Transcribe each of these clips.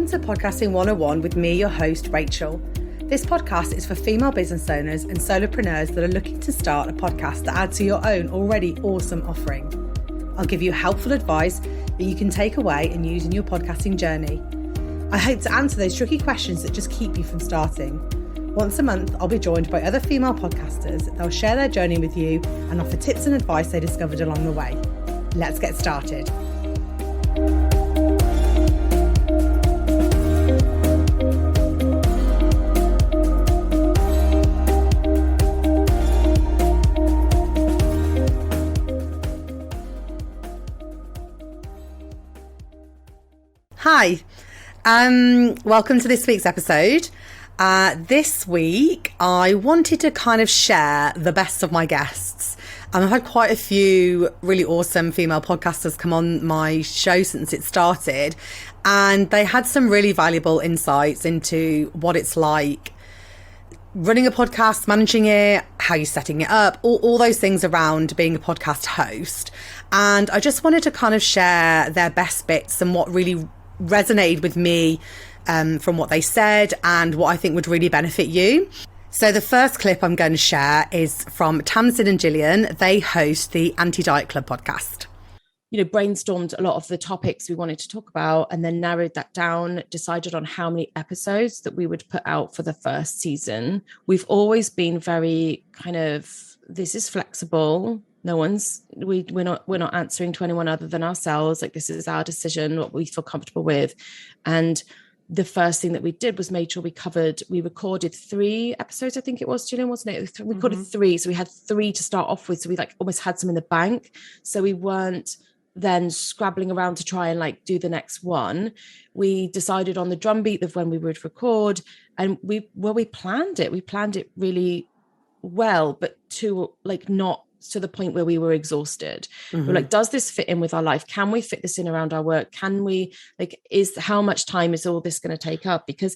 to Podcasting 101 with me, your host, Rachel. This podcast is for female business owners and solopreneurs that are looking to start a podcast that adds to your own already awesome offering. I'll give you helpful advice that you can take away and use in your podcasting journey. I hope to answer those tricky questions that just keep you from starting. Once a month, I'll be joined by other female podcasters. They'll share their journey with you and offer tips and advice they discovered along the way. Let's get started. Hi, welcome to this week's episode. This week, I wanted to kind of share the best of my guests. I've had quite a few really awesome female podcasters come on my show since it started, and they had some really valuable insights into what it's like running a podcast, managing it, how you're setting it up, all those things around being a podcast host. And I just wanted to kind of share their best bits and what really resonated with me from what they said and what I think would really benefit you. So the first clip I'm going to share is from Tamsin and Gillian. They host the Anti-Diet Club podcast. Brainstormed a lot of the topics we wanted to talk about and then narrowed that down, decided on how many episodes that we would put out for the first season. We've always been very this is flexible. We're not answering to anyone other than ourselves. Like, this is our decision, what we feel comfortable with. And the first thing that we did was made sure we recorded 3 episodes, I think it was, Gillian, wasn't it? We recorded 3. So we had 3 to start off with. So we almost had some in the bank. So we weren't then scrabbling around to try and do the next one. We decided on the drumbeat of when we would record, and we planned it. We planned it really well, but to not to the point where we were exhausted. We're like, does this fit in with our life? Can we fit this in around our work? Can we, how much time is all this going to take up? Because,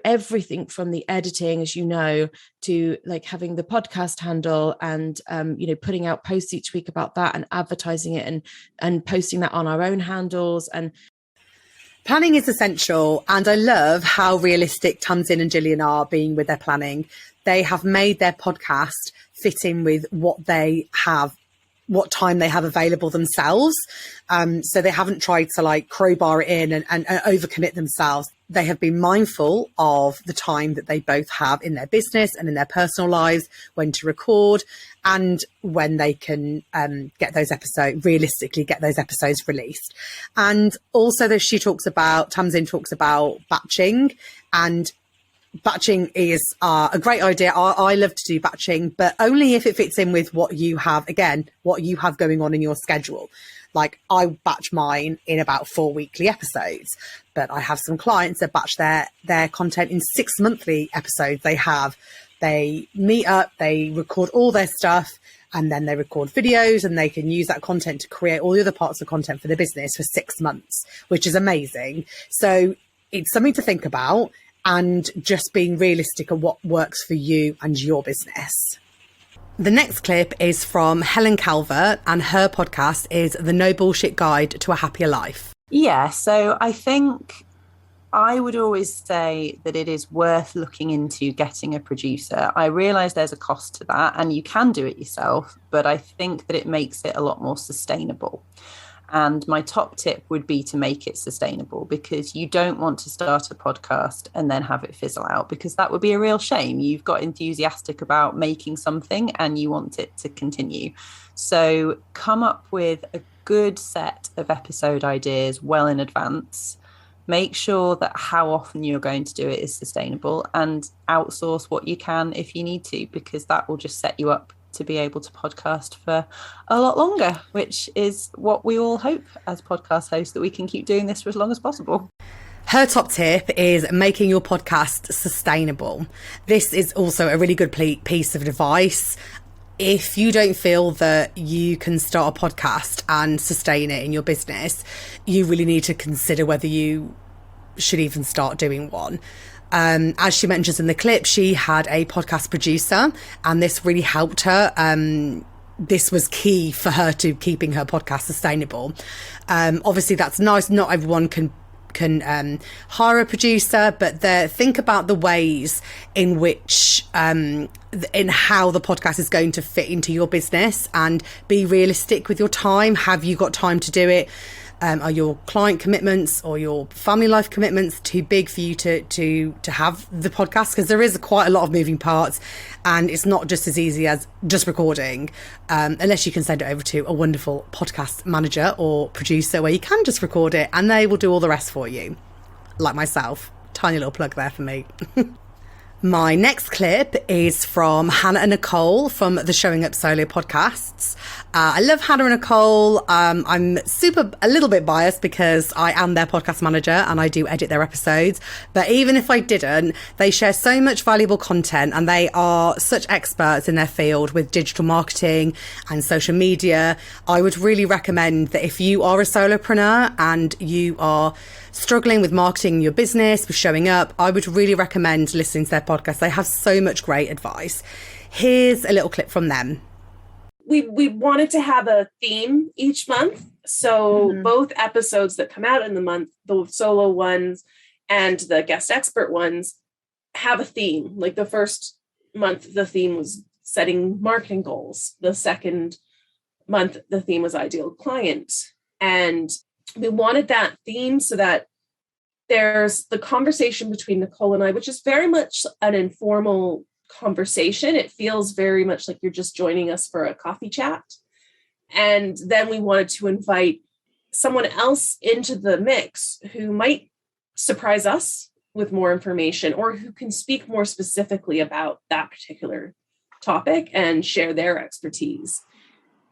everything from the editing, as to having the podcast handle and, putting out posts each week about that and advertising it and posting that on our own handles. And planning is essential. And I love how realistic Tamsin and Gillian are being with their planning. They have made their podcast fit in with what what time they have available themselves. So they haven't tried to crowbar it in and overcommit themselves. They have been mindful of the time that they both have in their business and in their personal lives, when to record and when they can realistically get those episodes released. And also Tamsin talks about batching, and batching is a great idea. I love to do batching, but only if it fits in with what you have going on in your schedule. I batch mine in about 4 weekly episodes, but I have some clients that batch their content in 6 monthly episodes. They meet up, they record all their stuff, and then they record videos, and they can use that content to create all the other parts of content for the business for 6 months, which is amazing. So it's something to think about, and just being realistic on what works for you and your business. The next clip is from Helen Calvert, and her podcast is The No Bullshit Guide to a Happier Life. Yeah, so I think I would always say that it is worth looking into getting a producer. I realise there's a cost to that, and you can do it yourself, but I think that it makes it a lot more sustainable. And my top tip would be to make it sustainable, because you don't want to start a podcast and then have it fizzle out, because that would be a real shame. You've got enthusiastic about making something and you want it to continue. So come up with a good set of episode ideas well in advance. Make sure that how often you're going to do it is sustainable, and outsource what you can if you need to, because that will just set you up to be able to podcast for a lot longer, which is what we all hope as podcast hosts, that we can keep doing this for as long as possible. Her top tip is making your podcast sustainable. This is also a really good piece of advice. If you don't feel that you can start a podcast and sustain it in your business, you really need to consider whether you should even start doing one. As she mentions in the clip, she had a podcast producer, and this really helped her. This was key for her to keeping her podcast sustainable. Obviously, that's nice. Not everyone can can hire a producer, but think about the ways in which in how the podcast is going to fit into your business, and be realistic with your time. Have you got time to do it? Are your client commitments or your family life commitments too big for you to have the podcast? Because there is quite a lot of moving parts, and it's not just as easy as just recording, unless you can send it over to a wonderful podcast manager or producer where you can just record it and they will do all the rest for you, like myself. Tiny little plug there for me. My next clip is from Hannah and Nicole from the Showing Up Solo podcasts. I love Hannah and Nicole. I'm a little bit biased because I am their podcast manager and I do edit their episodes. But even if I didn't, they share so much valuable content, and they are such experts in their field with digital marketing and social media. I would really recommend that if you are a solopreneur and you are struggling with marketing your business, with showing up, I would really recommend listening to their podcast. They have so much great advice. Here's a little clip from them. We wanted to have a theme each month. So both episodes that come out in the month, the solo ones and the guest expert ones, have a theme. Like the first month, the theme was setting marketing goals. The second month, the theme was ideal client. And we wanted that theme so that there's the conversation between Nicole and I, which is very much an informal conversation. It feels very much like you're just joining us for a coffee chat. And then we wanted to invite someone else into the mix who might surprise us with more information, or who can speak more specifically about that particular topic and share their expertise.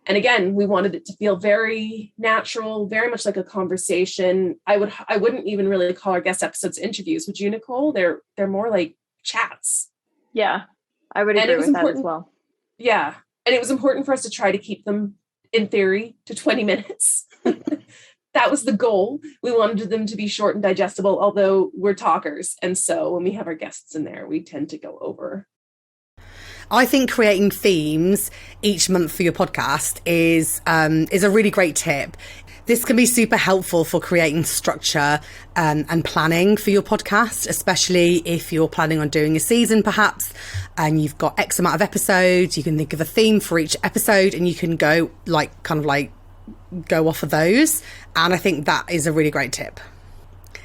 And again, we wanted it to feel very natural, very much like a conversation. I wouldn't even really call our guest episodes interviews. Would you, Nicole? They're more like chats. Yeah, I would agree with that as well. Yeah. And it was important for us to try to keep them, in theory, to 20 minutes. That was the goal. We wanted them to be short and digestible, although we're talkers. And so when we have our guests in there, we tend to go over. I think creating themes each month for your podcast is a really great tip. This can be super helpful for creating structure and planning for your podcast, especially if you're planning on doing a season perhaps, and you've got X amount of episodes. You can think of a theme for each episode and you can go off of those. And I think that is a really great tip.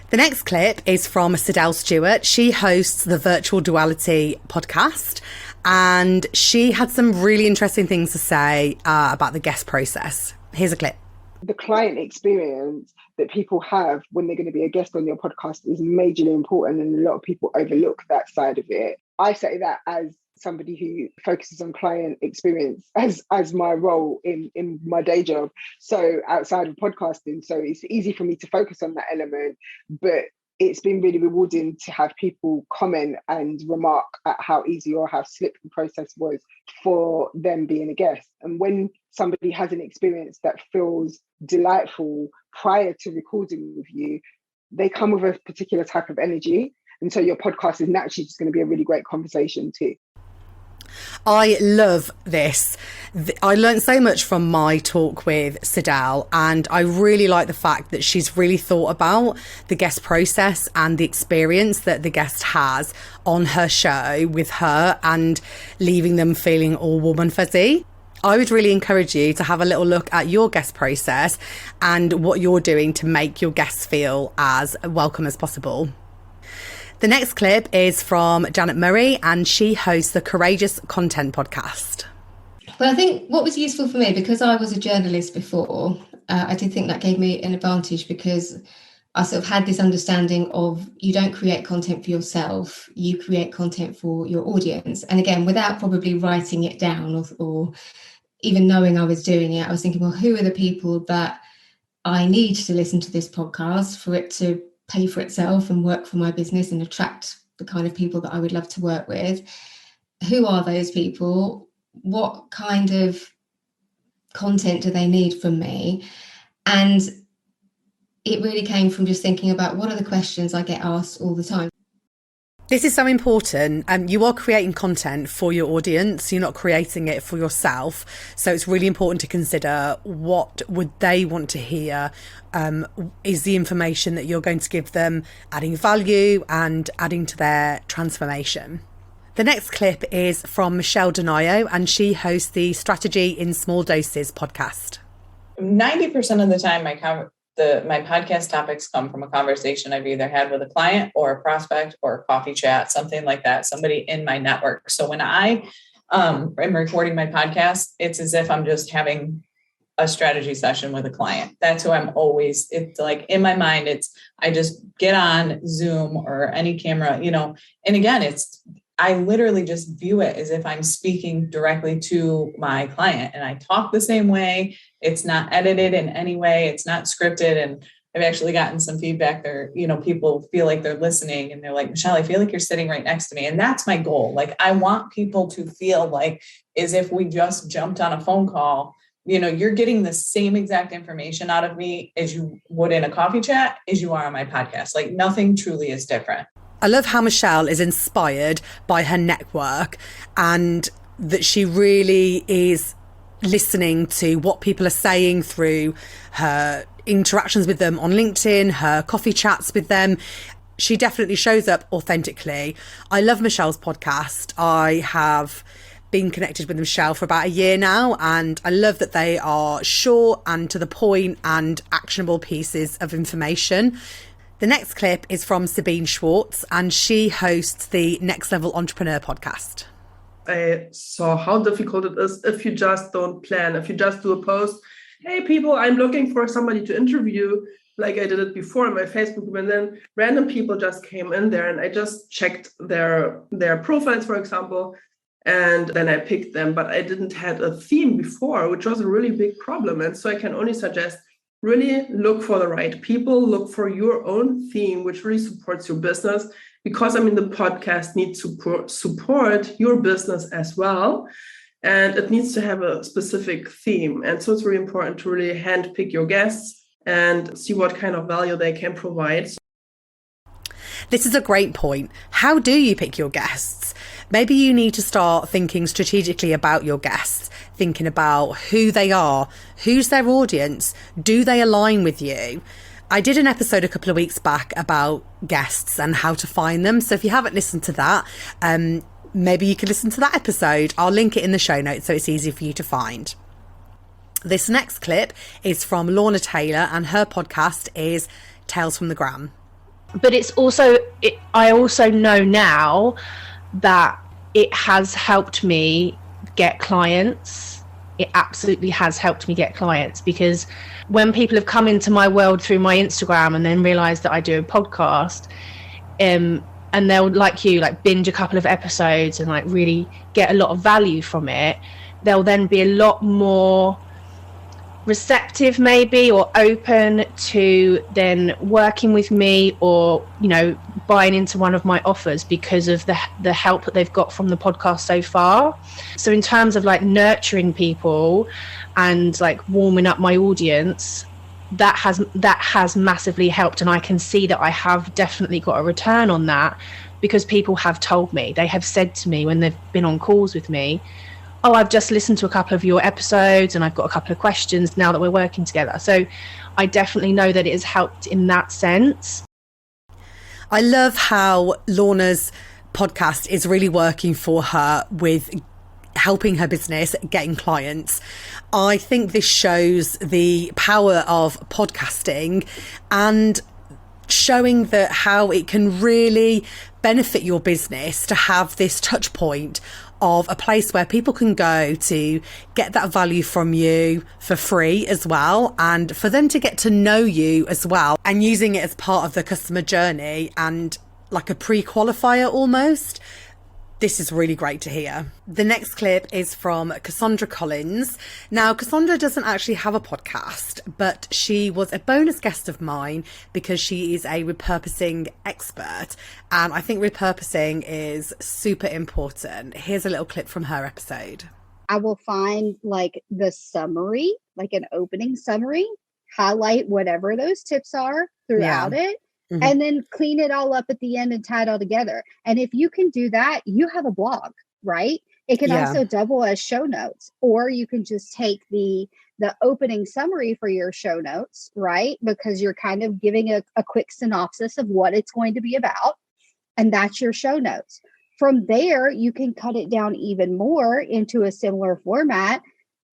The next clip is from Sidel Stewart. She hosts the Virtual Duality podcast, and she had some really interesting things to say about the guest process. Here's a clip. The client experience that people have when they're going to be a guest on your podcast is majorly important, and a lot of people overlook that side of it. I say that as somebody who focuses on client experience as my role in my day job, so outside of podcasting. So it's easy for me to focus on that element, but it's been really rewarding to have people comment and remark at how easy or how slick the process was for them being a guest. And when somebody has an experience that feels delightful prior to recording with you, they come with a particular type of energy. And so your podcast is naturally just going to be a really great conversation too. I love this. I learned so much from my talk with Sidel, and I really like the fact that she's really thought about the guest process and the experience that the guest has on her show with her, and leaving them feeling all warm and fuzzy. I would really encourage you to have a little look at your guest process and what you're doing to make your guests feel as welcome as possible. The next clip is from Janet Murray, and she hosts the Courageous Content podcast. Well, I think what was useful for me, because I was a journalist before, I did think that gave me an advantage, because I sort of had this understanding of you don't create content for yourself, you create content for your audience. And again, without probably writing it down or even knowing I was doing it, I was thinking, well, who are the people that I need to listen to this podcast for it to pay for itself and work for my business and attract the kind of people that I would love to work with? Who are those people? What kind of content do they need from me? And it really came from just thinking about what are the questions I get asked all the time. This is so important. You are creating content for your audience. You're not creating it for yourself. So it's really important to consider what would they want to hear. Is the information that you're going to give them adding value and adding to their transformation? The next clip is from Michelle Donayo, and she hosts the Strategy in Small Doses podcast. 90% of the time, my podcast topics come from a conversation I've either had with a client or a prospect or a coffee chat, something like that, somebody in my network. So when I am recording my podcast, it's as if I'm just having a strategy session with a client. That's who I'm always, it's like in my mind, I just get on Zoom or any camera, and again, I literally just view it as if I'm speaking directly to my client, and I talk the same way. It's not edited in any way. It's not scripted. And I've actually gotten some feedback there. People feel like they're listening and they're like, Michelle, I feel like you're sitting right next to me. And that's my goal. Like, I want people to feel like as if we just jumped on a phone call. You're getting the same exact information out of me as you would in a coffee chat as you are on my podcast. Like, nothing truly is different. I love how Michelle is inspired by her network and that she really is listening to what people are saying through her interactions with them on LinkedIn, her coffee chats with them. She definitely shows up authentically. I love Michelle's podcast. I have been connected with Michelle for about a year now, and I love that they are short and to the point and actionable pieces of information. The next clip is from Sabine Schwartz, and she hosts the Next Level Entrepreneur podcast. I saw how difficult it is if you just don't plan, if you just do a post, hey people, I'm looking for somebody to interview, like I did it before in my Facebook group, and then random people just came in there and I just checked their profiles, for example, and then I picked them, but I didn't have a theme before, which was a really big problem. And so I can only suggest really look for the right people, look for your own theme, which really supports your business, because the podcast needs to support your business as well. And it needs to have a specific theme. And so it's really important to really handpick your guests and see what kind of value they can provide. This is a great point. How do you pick your guests? Maybe you need to start thinking strategically about your guests, thinking about who they are, who's their audience, do they align with you? I did an episode a couple of weeks back about guests and how to find them. So if you haven't listened to that, maybe you can listen to that episode. I'll link it in the show notes so it's easy for you to find. This next clip is from Lorna Taylor, and her podcast is Tales from the Gram. But it's also, I also know now that it has helped me get clients. It absolutely has helped me get clients, because when people have come into my world through my Instagram and then realized that I do a podcast, and they'll, like you, like binge a couple of episodes and like really get a lot of value from it, they'll then be a lot more receptive maybe, or open to then working with me, or buying into one of my offers because of the help that they've got from the podcast so far. So in terms of like nurturing people and like warming up my audience, that has massively helped, and I can see that I have definitely got a return on that, because people have told me, they have said to me when they've been on calls with me, oh, I've just listened to a couple of your episodes and I've got a couple of questions now that we're working together. So I definitely know that it has helped in that sense. I love how Lorna's podcast is really working for her with helping her business, getting clients. I think this shows the power of podcasting and showing that how it can really benefit your business to have this touch point of a place where people can go to get that value from you for free as well, and for them to get to know you as well, and using it as part of the customer journey and like a pre-qualifier almost. This is really great to hear. The next clip is from Cassandra Collins. Now, Cassandra doesn't actually have a podcast, but she was a bonus guest of mine because she is a repurposing expert. And I think repurposing is super important. Here's a little clip from her episode. I will find like the summary, like an opening summary, highlight whatever those tips are throughout it, and then clean it all up at the end and tie it all together. And if you can do that, you have a blog, right? It can also double as show notes, or you can just take the opening summary for your show notes, right? Because you're kind of giving a quick synopsis of what it's going to be about. And that's your show notes. From there, you can cut it down even more into a similar format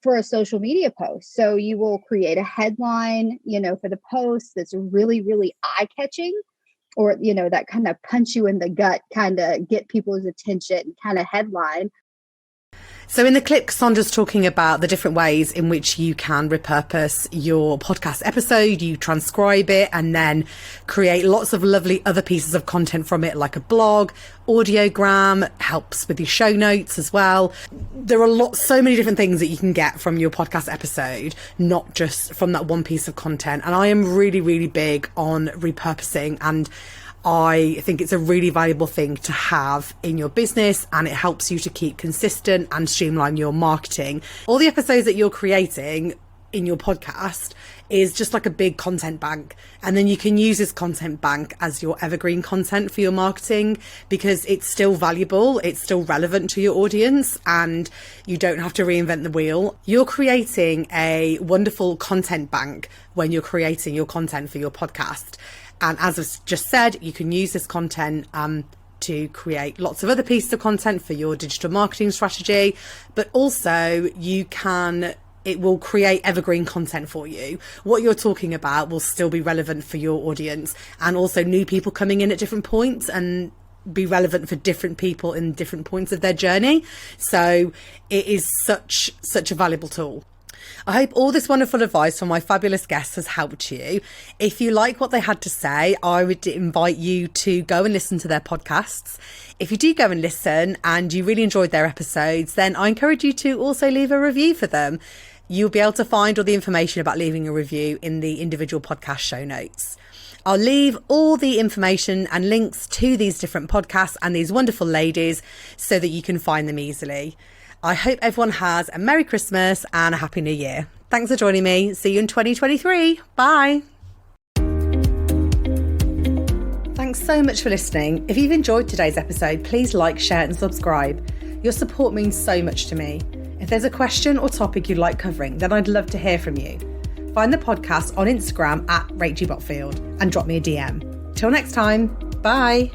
for a social media post. So you will create a headline, for the post that's really, really eye-catching, or, that kind of punch you in the gut, kind of get people's attention kind of headline. So in the clip, Cassandra's talking about the different ways in which you can repurpose your podcast episode. You transcribe it and then create lots of lovely other pieces of content from it, like a blog, audiogram, helps with your show notes as well. There are so many different things that you can get from your podcast episode, not just from that one piece of content. And I am really, really big on repurposing, and I think it's a really valuable thing to have in your business, and it helps you to keep consistent and streamline your marketing. All the episodes that you're creating in your podcast is just like a big content bank, and then you can use this content bank as your evergreen content for your marketing, because it's still valuable, it's still relevant to your audience, and you don't have to reinvent the wheel. You're creating a wonderful content bank when you're creating your content for your podcast. And as I've just said, you can use this content to create lots of other pieces of content for your digital marketing strategy, but also it will create evergreen content for you. What you're talking about will still be relevant for your audience, and also new people coming in at different points and be relevant for different people in different points of their journey. So it is such a valuable tool. I hope all this wonderful advice from my fabulous guests has helped you. If you like what they had to say, I would invite you to go and listen to their podcasts. If you do go and listen and you really enjoyed their episodes, then I encourage you to also leave a review for them. You'll be able to find all the information about leaving a review in the individual podcast show notes. I'll leave all the information and links to these different podcasts and these wonderful ladies so that you can find them easily. I hope everyone has a Merry Christmas and a Happy New Year. Thanks for joining me. See you in 2023. Bye. Thanks so much for listening. If you've enjoyed today's episode, please like, share and subscribe. Your support means so much to me. If there's a question or topic you'd like covering, then I'd love to hear from you. Find the podcast on Instagram @RachelBotfield and drop me a DM. Till next time. Bye.